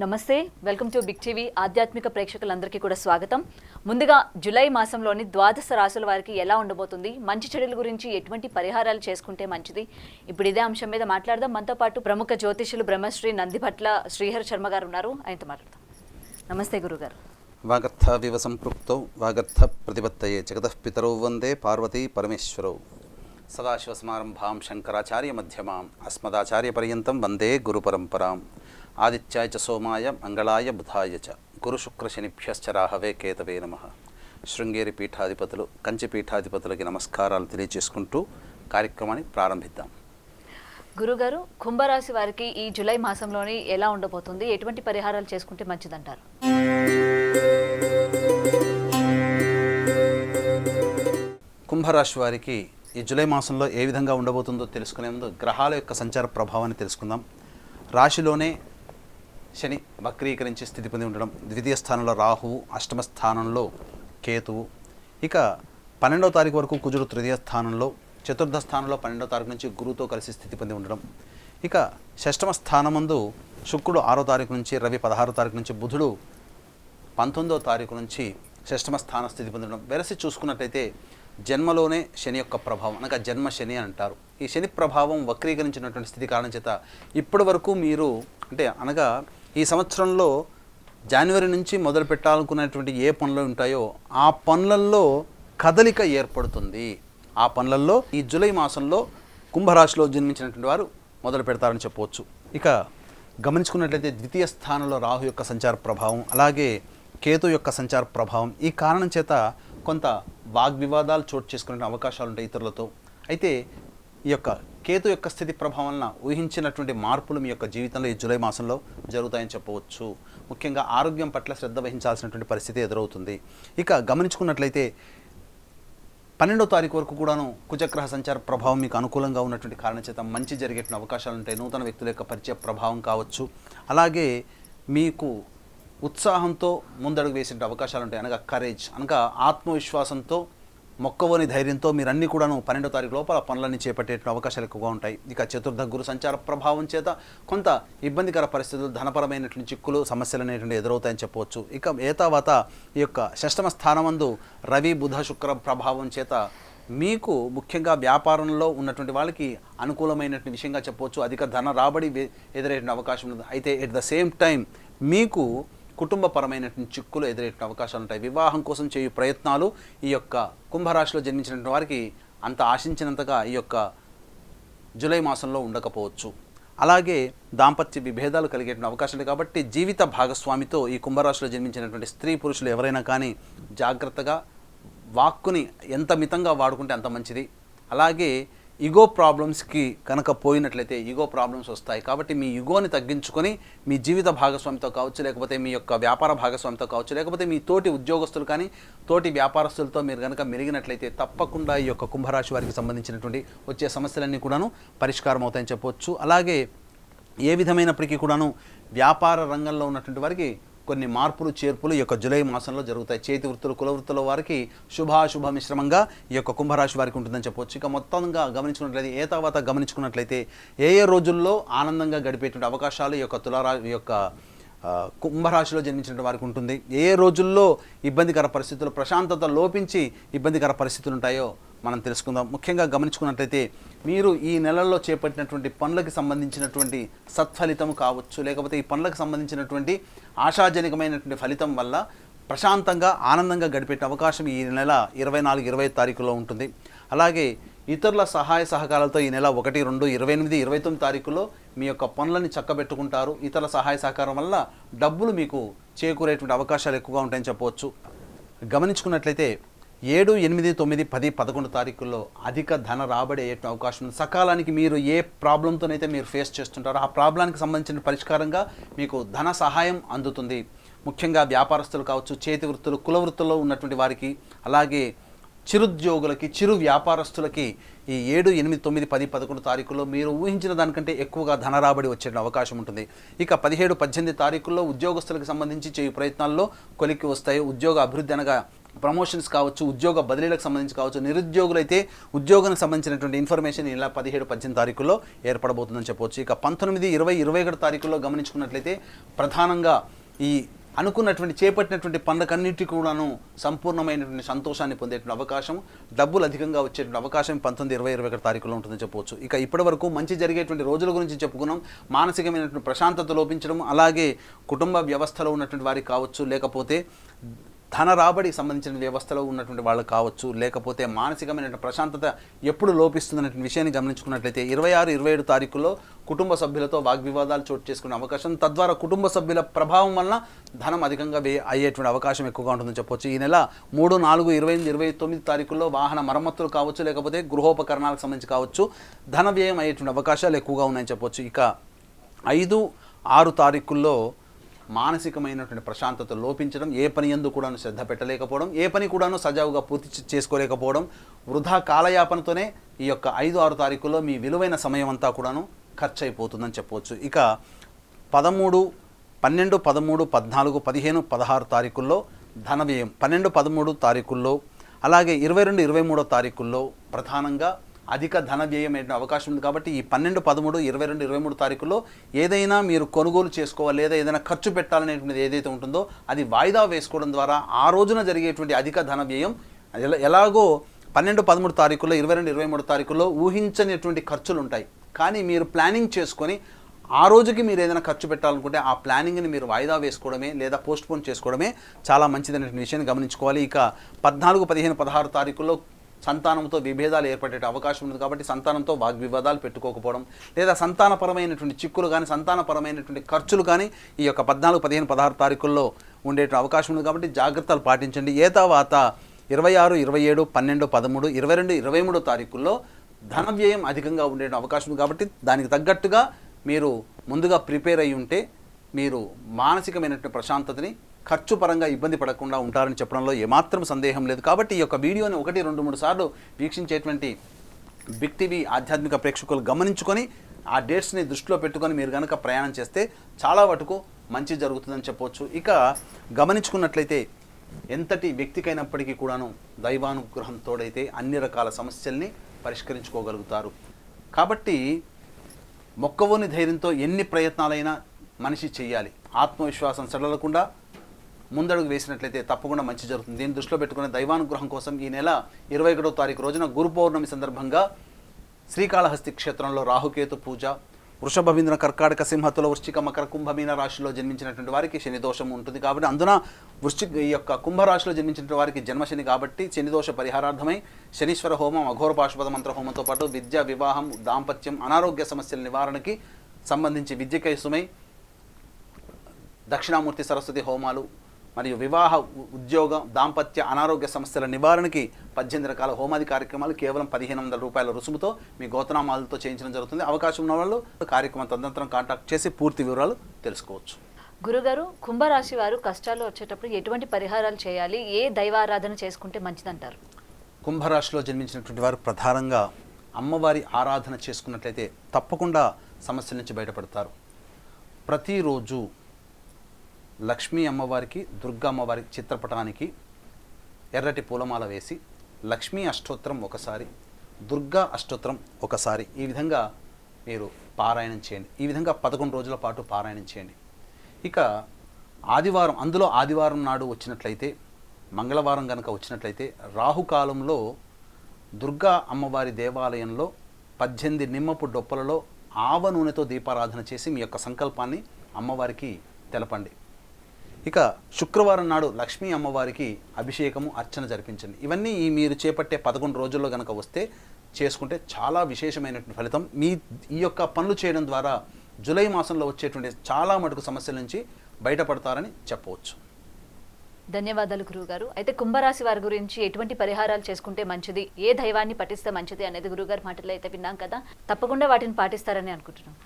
నమస్తే, welcome to big TV. ఆధ్యాత్మిక ప్రేక్షకులందరికీ కూడా స్వాగతం. ముందుగా జూలై మాసంలోని ద్వాదశ రాశుల వారికి ఎలా ఉండబోతుంది, మంచి చెడుల గురించి ఎటువంటి పరిహారాలు చేసుకుంటే మంచిది, ఇప్పుడు ఇదే అంశం మీద మాట్లాడదాం. మనతో పాటు ప్రముఖ జ్యోతిషులు బ్రహ్మశ్రీ నందిభట్ల శ్రీహరి శర్మ గారు ఉన్నారు. ఆయనతో మాట్లాడదాం. నమస్తే గురుగారు. వాగర్థ వివ సంపృక్తౌ వాగర్థ ప్రతిపత్తయే జగతః పితరౌ వందే పార్వతీ పరమేశ్వరౌ. సదాశివసమారంభాం శంకరాచార్య మధ్యమాం అస్మదాచార్య పర్యంతం వందే గురు పరంపరాం. ఆదిత్యాయ చ సోమాయ మంగళాయ బుధాయ చ గురు శుక్ర శనిభ్యశ్చ రాహవే కేతవే నమః. శృంగేరి పీఠాధిపతులు, కంచి పీఠాధిపతులకి నమస్కారాలు తెలియజేసుకుంటూ కార్యక్రమాన్ని ప్రారంభిద్దాం. గురుగారు, కుంభరాశి వారికి ఈ జూలై మాసంలోని ఎలా ఉండబోతుంది, ఎటువంటి పరిహారాలు చేసుకుంటే మంచిదంటారు? కుంభరాశి వారికి ఈ జూలై మాసంలో ఏ విధంగా ఉండబోతుందో తెలుసుకునే ముందు గ్రహాల యొక్క సంచార ప్రభావాన్ని తెలుసుకుందాం. రాశిలోనే శని వక్రీకరించి స్థితి పొంది ఉండడం, ద్వితీయ స్థానంలో రాహువు, అష్టమ స్థానంలో కేతువు, ఇక 12వ తారీఖు వరకు కుజుడు తృతీయ స్థానంలో, చతుర్థ స్థానంలో 12వ తారీఖు నుంచి గురువుతో కలిసి స్థితి పొంది ఉండడం, ఇక షష్టమ స్థానమందు శుక్రుడు 6వ తారీఖు నుంచి, రవి 16వ తారీఖు నుంచి, బుధుడు 19వ తారీఖు నుంచి షష్టమ స్థాన స్థితి పొందడం. వెరసి చూసుకున్నట్లయితే జన్మలోనే శని యొక్క ప్రభావం, అనగా జన్మ శని అంటారు. ఈ శని ప్రభావం వక్రీకరించినటువంటి స్థితి కారణం చేత ఇప్పటి వరకు మీరు అనగా ఈ సంవత్సరంలో జనవరి నుంచి మొదలు పెట్టాలనుకున్నటువంటి ఏ పనులు ఉంటాయో ఆ పనులలో కదలిక ఏర్పడుతుంది. ఆ పనులలో ఈ జూలై మాసంలో కుంభరాశిలో జన్మించినటువంటి వారు మొదలు పెడతారని చెప్పవచ్చు. ఇక గమనించుకున్నట్లయితే ద్వితీయ స్థానంలో రాహు యొక్క సంచార ప్రభావం, అలాగే కేతు యొక్క సంచార ప్రభావం, ఈ కారణం చేత కొంత వాగ్వివాదాలు చోటు చేసుకునే అవకాశాలు ఉంటాయి ఇతరులతో. అయితే ఈ యొక్క కేతు యొక్క స్థితి ప్రభావం వలన ఊహించినటువంటి మార్పులు మీ యొక్క జీవితంలో ఈ జూలై మాసంలో జరుగుతాయని చెప్పవచ్చు. ముఖ్యంగా ఆరోగ్యం పట్ల శ్రద్ధ వహించాల్సినటువంటి పరిస్థితి ఎదురవుతుంది. ఇక గమనించుకున్నట్లయితే 12వ తారీఖు వరకు కూడాను కుజగ్రహ సంచార ప్రభావం మీకు అనుకూలంగా ఉన్నటువంటి కారణం చేత మంచి జరిగేటువంటి అవకాశాలు ఉంటాయి. నూతన వ్యక్తుల యొక్క పరిచయ ప్రభావం కావచ్చు, అలాగే మీకు ఉత్సాహంతో ముందడుగు వేసే అవకాశాలు ఉంటాయి. అనగా కరేజ్, అనగా ఆత్మవిశ్వాసంతో, మొక్కవోని ధైర్యంతో మీరు అన్నీ కూడాను 12వ తారీఖు లోపల పనులన్నీ చేపట్టే అవకాశాలు ఎక్కువగా ఉంటాయి. ఇక చతుర్థ గురు సంచార ప్రభావం చేత కొంత ఇబ్బందికర పరిస్థితులు, ధనపరమైనటువంటి చిక్కులు, సమస్యలు అనేటువంటి ఎదురవుతాయని చెప్పవచ్చు. ఇక ఏతావాత ఈ యొక్క షష్టమ స్థానమందు రవి బుధ శుక్ర ప్రభావం చేత మీకు ముఖ్యంగా వ్యాపారంలో ఉన్నటువంటి వాళ్ళకి అనుకూలమైనటువంటి విషయంగా చెప్పవచ్చు. అధిక ధన రాబడి ఎదురయ్యే అవకాశం ఉంది. అయితే ఎట్ ద సేమ్ టైం మీకు కుటుంబపరమైనటువంటి చిక్కులు ఎదురయ్యే అవకాశాలు ఉంటాయి. వివాహం కోసం చేయు ప్రయత్నాలు ఈ యొక్క కుంభరాశిలో జన్మించినటువంటి వారికి అంత ఆశించినంతగా ఈ యొక్క జూలై మాసంలో ఉండకపోవచ్చు. అలాగే దాంపత్య విభేదాలు కలిగేటువంటి అవకాశాలు కాబట్టి జీవిత భాగస్వామితో ఈ కుంభరాశిలో జన్మించినటువంటి స్త్రీ పురుషులు ఎవరైనా కానీ జాగ్రత్తగా వాక్కుని ఎంత మితంగా వాడుకుంటే అంత మంచిది. అలాగే ఈగో ప్రాబ్లమ్స్కి కనుక పోయినట్లయితే ఈగో ప్రాబ్లమ్స్ వస్తాయి. కాబట్టి మీ ఈగోని తగ్గించుకొని మీ జీవిత భాగస్వామితో కావచ్చు, లేకపోతే మీ యొక్క వ్యాపార భాగస్వామితో కావచ్చు, లేకపోతే మీ తోటి ఉద్యోగస్తులు కానీ తోటి వ్యాపారస్తులతో మీరు కనుక మెలిగినట్లయితే తప్పకుండా ఈ యొక్క కుంభరాశి వారికి సంబంధించినటువంటి వచ్చే సమస్యలన్నీ కూడాను పరిష్కారం అవుతాయని చెప్పవచ్చు. అలాగే ఏ విధమైనప్పటికీ కూడాను వ్యాపార రంగంలో ఉన్నటువంటి వారికి కొన్ని మార్పులు చేర్పులు ఈ యొక్క జూలై మాసంలో జరుగుతాయి. చేతి వృత్తులు, కుల వృత్తుల వారికి శుభాశుభ మిశ్రమంగా ఈ యొక్క కుంభరాశి వారికి ఉంటుందని చెప్పవచ్చు. ఇక మొత్తంగా గమనించుకున్నట్లయితే గమనించుకున్నట్లయితే ఏ రోజుల్లో ఆనందంగా గడిపేటువంటి అవకాశాలు ఈ యొక్క కుంభరాశిలో జన్మించిన వారికి ఉంటుంది. ఏ రోజుల్లో ఇబ్బందికర పరిస్థితులు, ప్రశాంతత లోపించి ఇబ్బందికర పరిస్థితులు ఉంటాయో మనం తెలుసుకుందాం. ముఖ్యంగా గమనించుకున్నట్లయితే మీరు ఈ నెలల్లో చేపట్టినటువంటి పనులకు సంబంధించినటువంటి సత్ఫలితం కావచ్చు, లేకపోతే ఈ పనులకు సంబంధించినటువంటి ఆశాజనకమైనటువంటి ఫలితం వల్ల ప్రశాంతంగా ఆనందంగా గడిపే అవకాశం ఈ నెల 24, 25 తారీఖులో ఉంటుంది. అలాగే ఇతరుల సహాయ సహకారాలతో ఈ నెల 1, 2, 28, 29 తారీఖులో మీ యొక్క పనులని చక్కబెట్టుకుంటారు. ఇతరుల సహాయ సహకారం వల్ల డబ్బులు మీకు చేకూరేటువంటి అవకాశాలు ఎక్కువగా ఉంటాయని చెప్పవచ్చు. గమనించుకున్నట్లయితే 7, 8, 9, 10, 11 తారీఖుల్లో అధిక ధన రాబడి అయ్యే అవకాశం ఉంది. సకాలానికి మీరు ఏ ప్రాబ్లంతోనైతే మీరు ఫేస్ చేస్తుంటారో ఆ ప్రాబ్లానికి సంబంధించిన పరిష్కారంగా మీకు ధన సహాయం అందుతుంది. ముఖ్యంగా వ్యాపారస్తులు కావచ్చు, చేతి వృత్తులు, కుల వృత్తుల్లో ఉన్నటువంటి వారికి, అలాగే చిరుద్యోగులకి, చిరు వ్యాపారస్తులకి ఈ 7, 8, 9, 10, 11 తారీఖుల్లో మీరు ఊహించిన దానికంటే ఎక్కువగా ధన రాబడి వచ్చే అవకాశం ఉంటుంది. ఇక 17, 18 తారీఖుల్లో ఉద్యోగస్తులకు సంబంధించి చేయు ప్రయత్నాల్లో కొలిక్కి వస్తాయి. ఉద్యోగ అభివృద్ధి అనగా ప్రమోషన్స్ కావచ్చు, ఉద్యోగ బదిలీలకు సంబంధించి కావచ్చు, నిరుద్యోగులైతే ఉద్యోగానికి సంబంధించినటువంటి ఇన్ఫర్మేషన్ ఇలా 17-18 తారీఖుల్లో ఏర్పడబోతుందని చెప్పవచ్చు. ఇక 19, 20, 21 తారీఖుల్లో గమనించుకున్నట్లయితే ప్రధానంగా ఈ అనుకున్నటువంటి చేపట్టినటువంటి పనులకన్నిటికీ కూడాను సంపూర్ణమైనటువంటి సంతోషాన్ని పొందేటువంటి అవకాశం, డబ్బులు అధికంగా వచ్చేటువంటి అవకాశం 19, 20, 21 తారీఖుల్లో ఉంటుందని చెప్పవచ్చు. ఇక ఇప్పటి వరకు మంచి జరిగేటువంటి రోజుల గురించి చెప్పుకున్నాం. మానసికమైనటువంటి ప్రశాంతత లోపించడం, అలాగే కుటుంబ వ్యవస్థలో ఉన్నటువంటి వారికి కావచ్చు, లేకపోతే ధన రాబడి సంబంధించిన వ్యవస్థలో ఉన్నటువంటి వాళ్ళు కావచ్చు, లేకపోతే మానసికమైన ప్రశాంతత ఎప్పుడు లోపిస్తుందనే విషయాన్ని గమనించుకున్నట్లయితే 26, 27 తారీఖుల్లో కుటుంబ సభ్యులతో వాగ్వివాదాలు చోటు చేసుకునే అవకాశం, తద్వారా కుటుంబ సభ్యుల ప్రభావం వలన ధనం అధికంగా అయ్యేటువంటి అవకాశం ఎక్కువగా ఉంటుందని చెప్పొచ్చు. ఈ నెల 3, 4, 28, 29 తారీఖుల్లో వాహన మరమ్మతులు కావచ్చు, లేకపోతే గృహోపకరణాలకు సంబంధించి కావచ్చు, ధన వ్యయం అయ్యేటువంటి అవకాశాలు ఎక్కువగా ఉన్నాయని చెప్పొచ్చు. ఇక 5, 6 తారీఖుల్లో మానసికమైనటువంటి ప్రశాంతత లోపించడం, ఏ పని యందు కూడాను శ్రద్ధ పెట్టలేకపోవడం, ఏ పని కూడాను సజావుగా పూర్తి చేసుకోలేకపోవడం, వృధా కాలయాపనతోనే ఈ యొక్క 5, 6 తారీఖుల్లో మీ విలువైన సమయం అంతా కూడాను ఖర్చు అయిపోతుందని చెప్పవచ్చు. ఇక 13, 12, 13, 14, 15, 16 తారీఖుల్లో ధన వ్యయం, 12, 13 తారీఖుల్లో, అలాగే 22, 23 తారీఖుల్లో ప్రధానంగా అధిక ధన వ్యయం అయ్యే అవకాశం ఉంది. కాబట్టి ఈ 12, 13, 22, 23 తారీఖుల్లో ఏదైనా మీరు కొనుగోలు చేసుకోవాలి, లేదా ఏదైనా ఖర్చు పెట్టాలనేటువంటిది ఏదైతే ఉంటుందో అది వాయిదా వేసుకోవడం ద్వారా ఆ రోజున జరిగేటువంటి అధిక ధన వ్యయం ఎలాగో 12, 13 తారీఖుల్లో, 22, 23 తారీఖుల్లో ఊహించనిటువంటి ఖర్చులు ఉంటాయి. కానీ మీరు ప్లానింగ్ చేసుకొని ఆ రోజుకి మీరు ఏదైనా ఖర్చు పెట్టాలనుకుంటే ఆ ప్లానింగ్ని మీరు వాయిదా వేసుకోవడమే లేదా పోస్ట్పోన్ చేసుకోవడమే చాలా మంచిదనే విషయాన్ని గమనించుకోవాలి. ఇక 14, 15, 16 తారీఖుల్లో సంతానంతో విభేదాలు ఏర్పడే అవకాశం ఉంది. కాబట్టి సంతానంతో వాగ్వివాదాలు పెట్టుకోకపోవడం, లేదా సంతానపరమైనటువంటి చిక్కులు కానీ, సంతానపరమైనటువంటి ఖర్చులు కానీ ఈ యొక్క 14, 15, 16 తారీఖుల్లో ఉండే అవకాశం ఉంది. కాబట్టి జాగ్రత్తలు పాటించండి. ఏ తర్వాత 26, 27, 12, 13, 22, 23 తారీఖుల్లో ధన వ్యయం అధికంగా ఉండే అవకాశం ఉంది. కాబట్టి దానికి తగ్గట్టుగా మీరు ముందుగా ప్రిపేర్ అయ్యి ఉంటే మీరు మానసికమైనటువంటి ప్రశాంతతని, ఖర్చు పరంగా ఇబ్బంది పడకుండా ఉంటారని చెప్పడంలో ఏమాత్రం సందేహం లేదు. కాబట్టి ఈ యొక్క వీడియోని 1, 2, 3 సార్లు వీక్షించేటువంటి బిగ్ టీవీ ఆధ్యాత్మిక ప్రేక్షకులు గమనించుకొని ఆ డేట్స్ని దృష్టిలో పెట్టుకొని మీరు కనుక ప్రయాణం చేస్తే చాలా వరకు మంచి జరుగుతుందని చెప్పవచ్చు. ఇక గమనించుకున్నట్లయితే ఎంతటి వ్యక్తికైనప్పటికీ కూడాను దైవానుగ్రహం తోడైతే అన్ని రకాల సమస్యల్ని పరిష్కరించుకోగలుగుతారు. కాబట్టి మొక్కవోని ధైర్యంతో ఎన్ని ప్రయత్నాలైనా మనిషి చేయాలి. ఆత్మవిశ్వాసం సడలకుండా ముందడుగు వేసినట్లయితే తప్పకుండా మంచి జరుగుతుంది. దీన్ని దృష్టిలో పెట్టుకునే దైవానుగ్రహం కోసం ఈ నెల 21వ తారీఖు రోజున గురు పౌర్ణమి సందర్భంగా శ్రీకాళహస్తి క్షేత్రంలో రాహుకేతు పూజ, వృషభ, మిథున, కర్కాటక, సింహతుల, వృశ్చిక, మకర, కుంభమీన రాశిలో జన్మించినటువంటి వారికి శని దోషం ఉంటుంది. కాబట్టి అందున ఈ యొక్క కుంభరాశిలో జన్మించిన వారికి జన్మశని కాబట్టి శని దోష పరిహారార్థమై శనీశ్వర హోమం, అఘోర పాశుపద మంత్ర హోమంతో పాటు విద్య, వివాహం, దాంపత్యం, అనారోగ్య సమస్యల నివారణకి సంబంధించి విద్యకైసుమై దక్షిణామూర్తి సరస్వతి హోమాలు మరియు వివాహ, ఉద్యోగ, దాంపత్య, అనారోగ్య సమస్యల నివారణకి 18 రకాల హోమాది కార్యక్రమాలు కేవలం 1500 రూపాయల రుసుముతో మీ గోతనామాలతో చేయించడం జరుగుతుంది. అవకాశం ఉన్న వాళ్ళు కార్యక్రమం తదనంతరం కాంటాక్ట్ చేసి పూర్తి వివరాలు తెలుసుకోవచ్చు. గురుగారు, కుంభరాశి వారు కష్టాలు వచ్చేటప్పుడు ఎటువంటి పరిహారాలు చేయాలి, ఏ దైవారాధన చేసుకుంటే మంచిదంటారు? కుంభరాశిలో జన్మించినటువంటి వారు ప్రధానంగా అమ్మవారి ఆరాధన చేసుకున్నట్లయితే తప్పకుండా సమస్యల నుంచి బయటపడతారు. ప్రతిరోజు లక్ష్మీ అమ్మవారికి, దుర్గా అమ్మవారి చిత్రపటానికి ఎర్రటి పూలమాల వేసి లక్ష్మీ అష్టోత్తరం ఒకసారి, దుర్గా అష్టోత్తరం ఒకసారి ఈ విధంగా మీరు పారాయణం చేయండి. ఈ విధంగా 11 రోజుల పాటు పారాయణం చేయండి. ఇక ఆదివారం, అందులో ఆదివారం నాడు వచ్చినట్లయితే, మంగళవారం కనుక వచ్చినట్లయితే రాహుకాలంలో దుర్గా అమ్మవారి దేవాలయంలో 18 నిమ్మపు డొప్పలలో ఆవ నూనెతో దీపారాధన చేసి మీ యొక్క సంకల్పాన్ని అమ్మవారికి తెలపండి. ఇక శుక్రవారం నాడు లక్ష్మీ అమ్మవారికి అభిషేకము, అర్చన జరిపించండి. ఇవన్నీ మీరు చేపట్టే 11 రోజుల్లో కనుక వస్తే చేసుకుంటే చాలా విశేషమైనటువంటి ఫలితం. ఈ యొక్క పనులు చేయడం ద్వారా జూలై మాసంలో వచ్చేటువంటి చాలా మటుకు సమస్యల నుంచి బయటపడతారని చెప్పవచ్చు. ధన్యవాదాలు గురువుగారు. అయితే కుంభరాశి వారి గురించి ఎటువంటి పరిహారాలు చేసుకుంటే మంచిది, ఏ దైవాన్ని పఠిస్తే మంచిది అనేది గురువుగారు మాటలు అయితే విన్నాం కదా, తప్పకుండా వాటిని పాటిస్తారని అనుకుంటున్నాం.